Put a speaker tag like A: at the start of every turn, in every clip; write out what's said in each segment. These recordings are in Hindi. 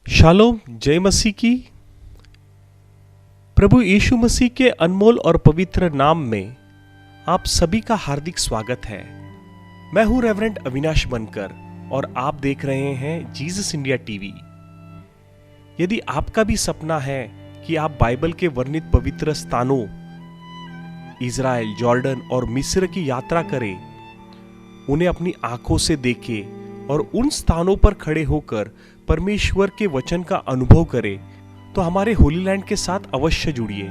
A: शालोम, जय मसीह की। प्रभु यीशु मसीह के अनमोल और पवित्र नाम में आप सभी का हार्दिक स्वागत है। मैं हूं रेवरेंड अविनाश बनकर और आप देख रहे हैं जीसस इंडिया टीवी। यदि आपका भी सपना है कि आप बाइबल के वर्णित पवित्र स्थानों इज़राइल, जॉर्डन और मिस्र की यात्रा करें, उन्हें अपनी आंखों से देखें और उन स्थानों पर खड़े होकर परमेश्वर के वचन का अनुभव करें, तो हमारे होली लैंड के साथ अवश्य जुड़िए।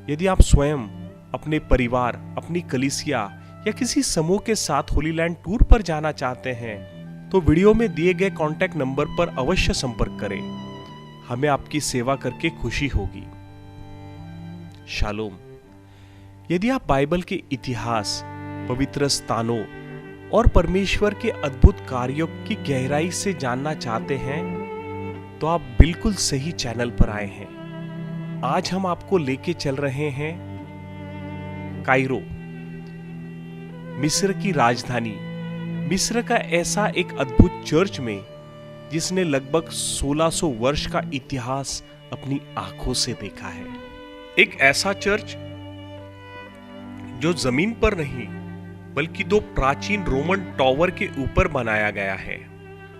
A: यदि आप स्वयं, अपने परिवार, अपनी कलीसिया या किसी समूह के साथ होली लैंड टूर पर जाना चाहते हैं, तो वीडियो में दिए गए कॉन्टैक्ट नंबर पर अवश्य संपर्क करें। हमें आपकी सेवा करके खुशी होगी। शालोम। यदि आप बाइबल के इतिहास, पवित्र स्थानों और परमेश्वर के अद्भुत कार्यों की गहराई से जानना चाहते हैं, तो आप बिल्कुल सही चैनल पर आए हैं। आज हम आपको लेके चल रहे हैं कायरो, मिस्र की राजधानी, मिस्र का ऐसा एक अद्भुत चर्च में जिसने लगभग 1600 वर्ष का इतिहास अपनी आंखों से देखा है। एक ऐसा चर्च जो जमीन पर नहीं बल्कि दो प्राचीन रोमन टॉवर के ऊपर बनाया गया है।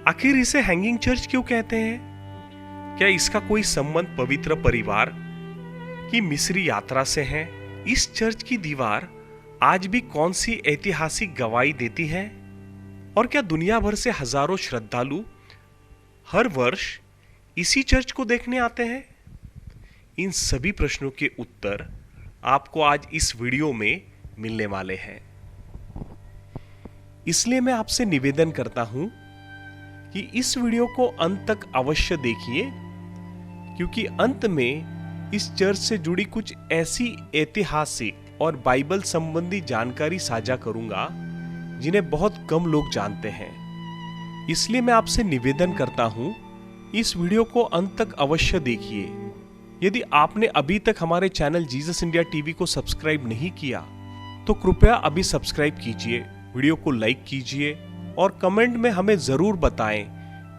A: आखिर इसे हैंगिंग चर्च क्यों कहते हैं? क्या इसका कोई संबंध पवित्र परिवार की मिस्री यात्रा से है? इस चर्च की दीवार आज भी कौन सी ऐतिहासिक गवाही देती है? और क्या दुनिया भर से हजारों श्रद्धालु हर वर्ष इसी चर्च को देखने आते हैं? इन सभी प्रश्नों के उत्तर आपको आज इस वीडियो में मिलने वाले हैं। इसलिए मैं आपसे निवेदन करता हूं कि इस वीडियो को अंत तक अवश्य देखिए, क्योंकि अंत में इस चर्च से जुड़ी कुछ ऐसी ऐतिहासिक और बाइबल संबंधी जानकारी साझा करूंगा जिन्हें बहुत कम लोग जानते हैं। इसलिए मैं आपसे निवेदन करता हूं, इस वीडियो को अंत तक अवश्य देखिए। यदि आपने अभी तक हमारे चैनल जीसस इंडिया टीवी को सब्सक्राइब नहीं किया, तो कृपया अभी सब्सक्राइब कीजिए, वीडियो को लाइक कीजिए और कमेंट में हमें जरूर बताएं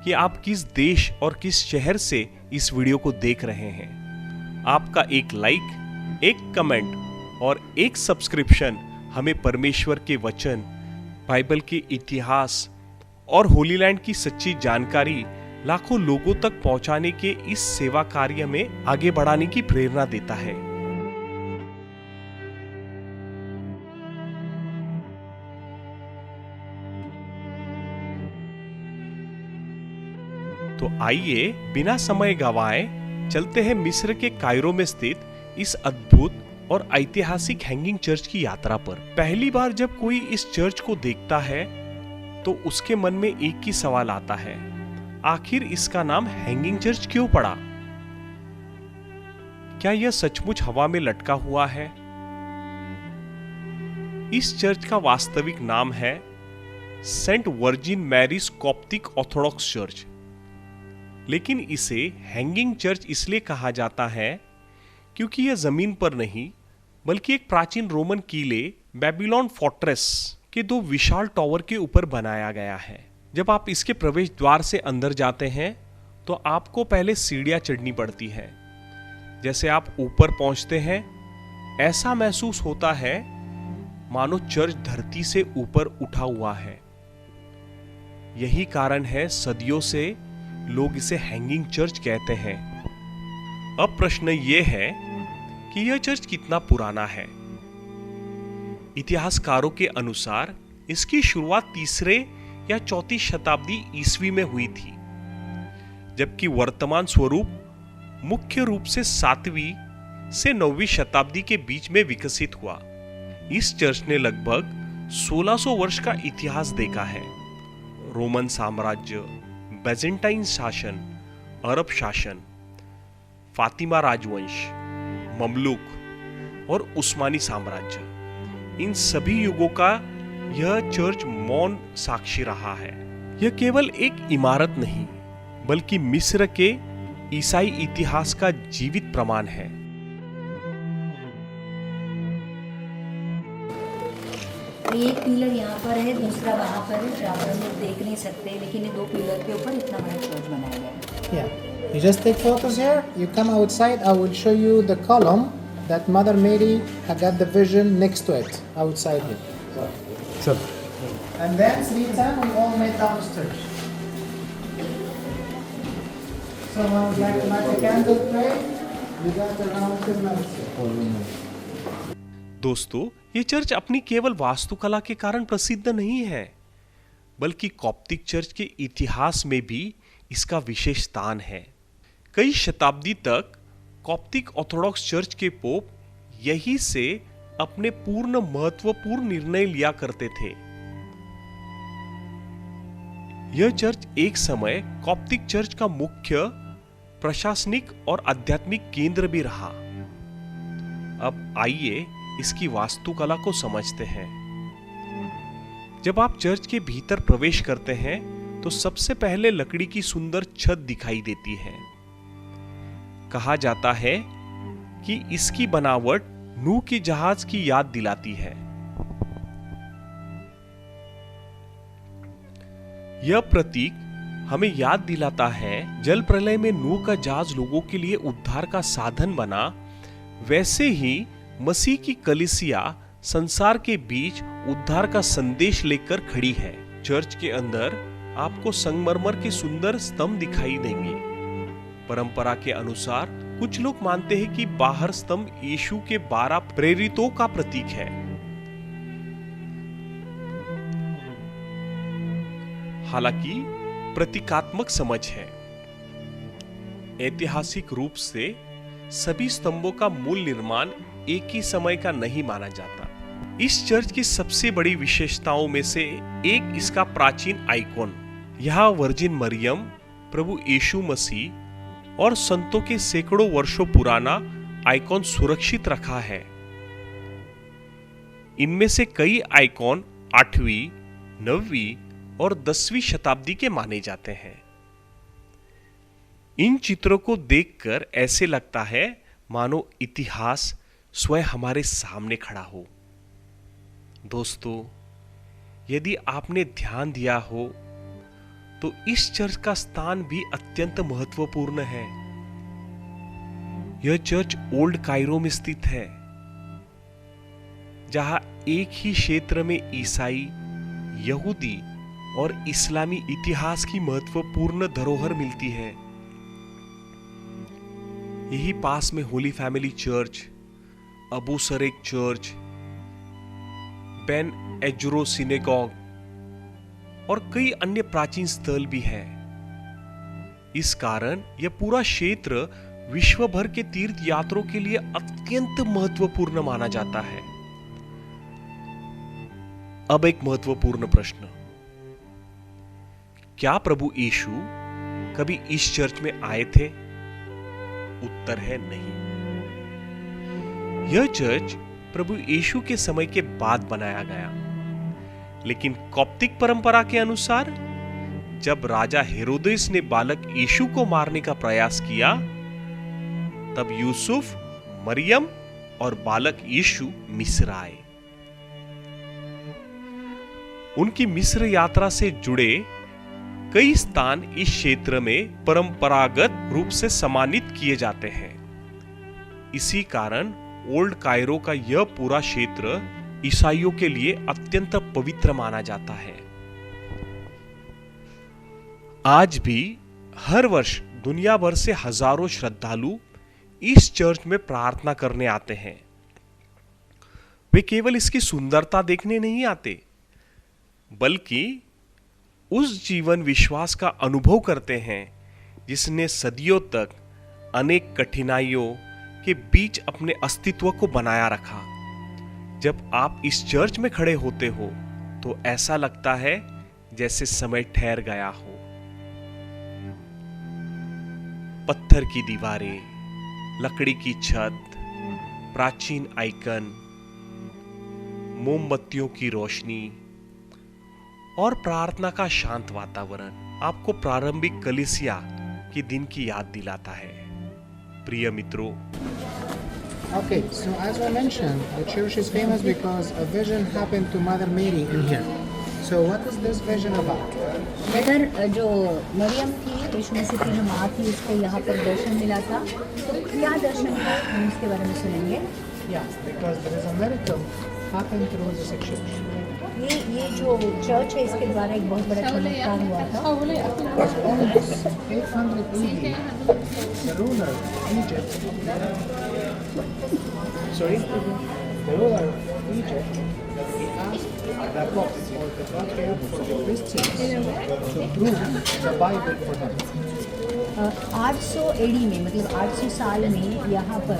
A: कि आप किस देश और किस शहर से इस वीडियो को देख रहे हैं। आपका एक लाइक, एक कमेंट और एक सब्सक्रिप्शन हमें परमेश्वर के वचन, बाइबल के इतिहास और होली लैंड की सच्ची जानकारी लाखों लोगों तक पहुंचाने के इस सेवा कार्य में आगे बढ़ाने की प्रेरणा देता है। तो आइए बिना समय गवाए चलते हैं मिस्र के कायरो में स्थित इस अद्भुत और ऐतिहासिक हैंगिंग चर्च की यात्रा पर। पहली बार जब कोई इस चर्च को देखता है तो उसके मन में एक ही सवाल आता है, आखिर इसका नाम हैंगिंग चर्च क्यों पड़ा? क्या यह सचमुच हवा में लटका हुआ है? इस चर्च का वास्तविक नाम है Saint Virgin Mary's Coptic Orthodox Church, लेकिन इसे हैंगिंग चर्च इसलिए कहा जाता है क्योंकि यह जमीन पर नहीं बल्कि एक प्राचीन रोमन किले बेबीलोन फोर्ट्रेस के दो विशाल टॉवर के ऊपर बनाया गया है। जब आप इसके प्रवेश द्वार से अंदर जाते हैं तो आपको पहले सीढ़ियां चढ़नी पड़ती है। जैसे आप ऊपर पहुंचते हैं, ऐसा महसूस होता है मानो चर्च धरती से ऊपर उठा हुआ है। यही कारण है सदियों से लोग इसे हैंगिंग चर्च कहते हैं। अब प्रश्न यह है कि यह चर्च कितना पुराना है। इतिहासकारों के अनुसार इसकी शुरुआत 3रे या 4वीं शताब्दी ईस्वी में हुई थी, जबकि वर्तमान स्वरूप मुख्य रूप से 7वीं से 9वीं शताब्दी के बीच में विकसित हुआ। इस चर्च ने लगभग 1600 वर्ष का इतिहास देखा है। रोमन साम्राज्य, बैजेंटाइन शासन, अरब शासन, फातिमा राजवंश, ममलुक और उस्मानी साम्राज्य, इन सभी युगों का यह चर्च मौन साक्षी रहा है। यह केवल एक इमारत नहीं बल्कि मिस्र के ईसाई इतिहास का जीवित प्रमाण है।
B: एक पिलर यहाँ पर है, दूसरा वहाँ पर है, बराबर में देख नहीं सकते, लेकिन ये 2 पिलर के ऊपर इतना बड़ा चर्च बनाया गया है।
C: Yeah. You just take photos here. You come outside. I will show you the column that Mother Mary had got the vision next to it outside here.
A: Sure.
C: And then 3:10 we all met downstairs. So I would like to light a candle, pray. We got around 10 minutes here.
A: दोस्तों, ये चर्च अपनी केवल वास्तुकला के कारण प्रसिद्ध नहीं है, बल्कि कॉप्टिक चर्च के इतिहास में भी इसका विशेष स्थान है। कई शताब्दी तक कॉप्टिक ऑर्थोडॉक्स चर्च के पोप यहीं से अपने पूर्ण महत्वपूर्ण निर्णय लिया करते थे। यह चर्च एक समय कॉप्टिक चर्च का मुख्य प्रशासनिक और आध्यात्मिक केंद्र भी रहा। अब आइए इसकी वास्तुकला को समझते हैं। जब आप चर्च के भीतर प्रवेश करते हैं तो सबसे पहले लकड़ी की सुंदर छत दिखाई देती है। कहा जाता है कि इसकी बनावट नूह के जहाज की याद दिलाती है। यह प्रतीक हमें याद दिलाता है जल प्रलय में नूह का जहाज लोगों के लिए उद्धार का साधन बना, वैसे ही मसीह की कलीसिया संसार के बीच उद्धार का संदेश लेकर खड़ी है। चर्च के अंदर आपको संगमरमर के सुंदर स्तंभ दिखाई देंगे। परंपरा के अनुसार कुछ लोग मानते हैं कि बाहर स्तंभ यीशु के 12 प्रेरितों का प्रतीक है। हालांकि प्रतीकात्मक समझ है। ऐतिहासिक रूप से सभी स्तंभों का मूल निर्माण एक ही समय का नहीं माना जाता। इस चर्च की सबसे बड़ी विशेषताओं में से एक इसका प्राचीन आइकॉन। यहाँ वर्जिन मरियम, प्रभु यीशु मसीह और संतों के सैकड़ों वर्षों पुराना आइकॉन सुरक्षित रखा है। इनमें से कई आइकॉन 8वीं, 9वीं और 10वीं शताब्दी के माने जाते हैं। इन चित्रों को देखकर ऐसे लगता है मानो इतिहास स्वयं हमारे सामने खड़ा हो। दोस्तों, यदि आपने ध्यान दिया हो तो इस चर्च का स्थान भी अत्यंत महत्वपूर्ण है। यह चर्च ओल्ड कायरो में स्थित है, जहां एक ही क्षेत्र में ईसाई, यहूदी और इस्लामी इतिहास की महत्वपूर्ण धरोहर मिलती है। यही पास में Holy Family church, Abu Serga church, Ben Ezra synagogue और कई अन्य प्राचीन स्थल भी हैं। इस कारण यह पूरा क्षेत्र विश्व भर के तीर्थ यात्रियों के लिए अत्यंत महत्वपूर्ण माना जाता है। अब एक महत्वपूर्ण प्रश्न, क्या प्रभु यीशु कभी इस चर्च में आए थे? उत्तर है नहीं। यह चर्च प्रभु यीशु के समय के बाद बनाया गया, लेकिन कॉप्टिक परंपरा के अनुसार जब राजा हेरोदेस ने बालक यीशु को मारने का प्रयास किया, तब यूसुफ, मरियम और बालक यीशु मिस्र आए। उनकी मिस्र यात्रा से जुड़े कई स्थान इस क्षेत्र में परंपरागत रूप से सम्मानित किए जाते हैं। इसी कारण ओल्ड कायरो का यह पूरा क्षेत्र ईसाइयों के लिए अत्यंत पवित्र माना जाता है। आज भी हर वर्ष दुनिया भर से हजारों श्रद्धालु इस चर्च में प्रार्थना करने आते हैं। वे केवल इसकी सुंदरता देखने नहीं आते, बल्कि उस जीवन विश्वास का अनुभव करते हैं जिसने सदियों तक अनेक कठिनाइयों के बीच अपने अस्तित्व को बनाया रखा। जब आप इस चर्च में खड़े होते हो तो ऐसा लगता है जैसे समय ठहर गया हो। पत्थर की दीवारें, लकड़ी की छत, प्राचीन आइकन, मोमबत्तियों की रोशनी और प्रार्थना का शांत वातावरण आपको प्रारंभिक कलीसिया के दिन की याद दिलाता है। प्रिय मित्रों,
C: Okay, so as I mentioned, the church is famous because a vision happened to Mother Mary in here. So what is this vision about?
B: इधर जो मरियम थी, यीशु मसीह की जो माँ थी, उसको यहाँ पर दर्शन मिला था। तो क्या दर्शन था, हम इसके बारे में सुनेंगे।
C: Yeah, because there is a miracle happened through this church.
B: ये जो चर्च है, इसके द्वारा एक बहुत बड़ा चमत्कार हुआ था।
C: Almost 800 AD, the ruler of Egypt, the ruler of Egypt, he asked the Pope or the Patriarch for the Christians to prove the Bible for them.
B: 800 AD में, मतलब 800 साल में यहाँ पर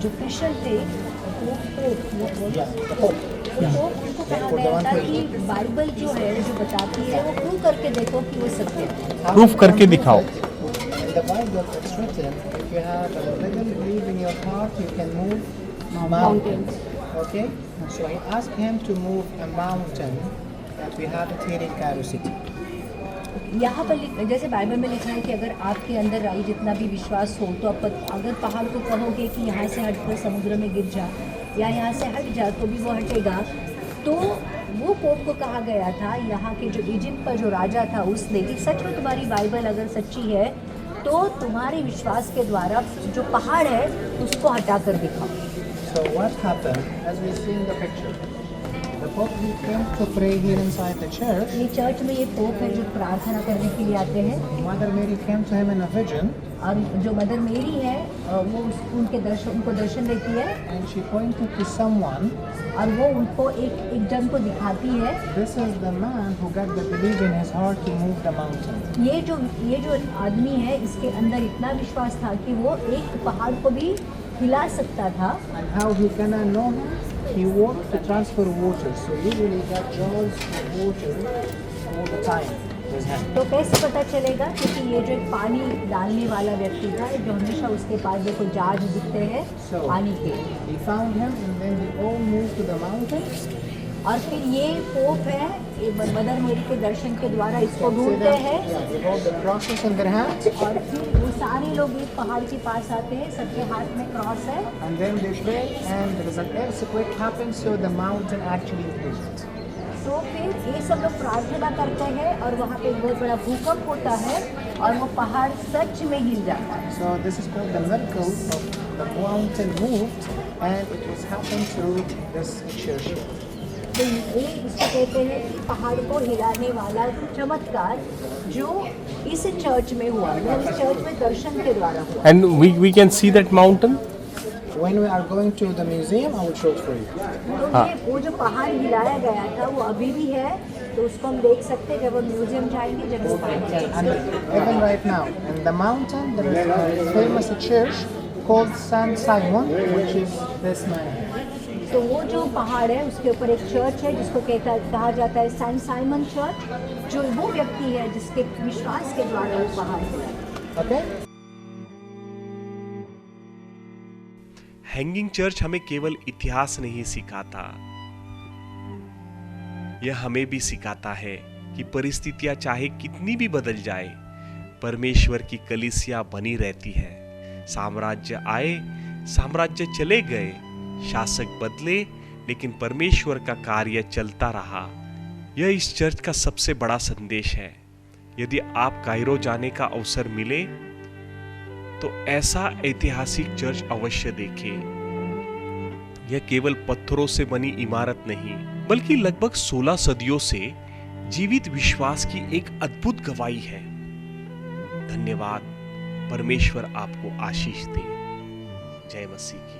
B: जो क्रिश्चियन थे, उनको कहा गया था कि बाइबल जो है, जो बताती है, वो प्रूव करके देखो कि वो सत्य है।
A: प्रूफ करके दिखाओ।
C: In the Bible it's written, if you have a little belief in your heart, you can move mountains. Okay? So I asked him to move a mountain that we have it here in Cairo City.
B: यहाँ पर जैसे बाइबल में लिखा है कि अगर आपके अंदर राई जितना भी विश्वास हो, तो आप अगर पहाड़ को कहोगे कि यहाँ से हटकर समुद्र में गिर जा, या यहाँ से हट जा, तो भी वो हटेगा। तो वो पोप को कहा गया था, यहाँ के जो इजिप्ट का जो राजा था, उसने कि सच में तुम्हारी बाइबल अगर सच्ची है, तो तुम्हारे विश्वास के द्वारा जो पहाड़ है उसको हटा कर दिखाओ।
C: So what happened, as we see in the picture, the Pope he came to pray here inside the church.
B: ये चर्च में ये पोप है जो प्रार्थना करने के लिए आते हैं,
C: Mother Mary came to him in a vision
B: और जो मदर मेरी है वो उनको दर्शन देती है,
C: and she pointed to someone.
B: और वो उनको एक जन को दिखाती है।
C: This is the man who got the belief in his heart to move the mountain.
B: ये जो आदमी है, इसके अंदर इतना विश्वास था कि वो एक पहाड़ को भी हिला सकता था।
C: And how he gonna know him? He walked to transfer water. So usually that jars of water all the time with him.
B: तो कैसे पता चलेगा? क्योंकि ये जो एक पानी डालने वाला व्यक्ति था, जो हमेशा उसके पास देखो जार दिखते हैं पानी के।
C: He found him and then they all moved to the mountain.
B: और फिर ये पोप है, ये मदर मेरी के दर्शन के द्वारा इसको ढूंढते हैं।
C: Yeah, with all the crosses in their hands.
B: और फिर वो सारे लोग एक पहाड़ के पास आते हैं, सबके हाथ में क्रॉस है।
C: And then they pray and there is an earthquake happens so the mountain actually moved.
B: तो फिर ये सब लोग प्रार्थना करते हैं और वहाँ पे बहुत बड़ा भूकंप होता है और वो पहाड़ सच में हिल जाता है।
C: So this is called the miracle of the mountain moved and it was happened through this church.
B: तो ये इसको कहते हैं कि पहाड़ को हिलाने वाला चमत्कार जो इस चर्च में हुआ, वो इस चर्च में दर्शन के द्वारा हुआ।
A: And we can see that mountain.
C: When we are going to the museum, I will show it for you.
B: तो ये वो जो पहाड़ हिलाया गया था वो अभी भी है, तो उसको हम देख सकते हैं जब हम म्यूजियम जाएंगे, जब वो
C: And even right now, in the mountain, there is a famous church called Saint Simon, which is this man.
B: तो वो जो पहाड़ है उसके ऊपर एक चर्च है जिसको कहा जाता है सेंट साइमन चर्च, जो वो व्यक्ति है जिसके विश्वास के द्वारा वो पहाड़ है।
C: Okay?
A: हैंगिंग चर्च हमें केवल इतिहास नहीं सिखाता, यह हमें भी सिखाता है कि परिस्थितियां चाहे कितनी भी बदल जाए, परमेश्वर की कलीसिया बनी रहती है। साम्राज्य आए, साम्राज्य चले गए, शासक बदले, लेकिन परमेश्वर का कार्य चलता रहा। यह इस चर्च का सबसे बड़ा संदेश है। यदि आप कायरो जाने का अवसर मिले तो ऐसा ऐतिहासिक चर्च अवश्य देखें। यह केवल पत्थरों से बनी इमारत नहीं, बल्कि लगभग 16 सदियों से जीवित विश्वास की एक अद्भुत गवाही है। धन्यवाद। परमेश्वर आपको आशीष दे। जय मसीह की।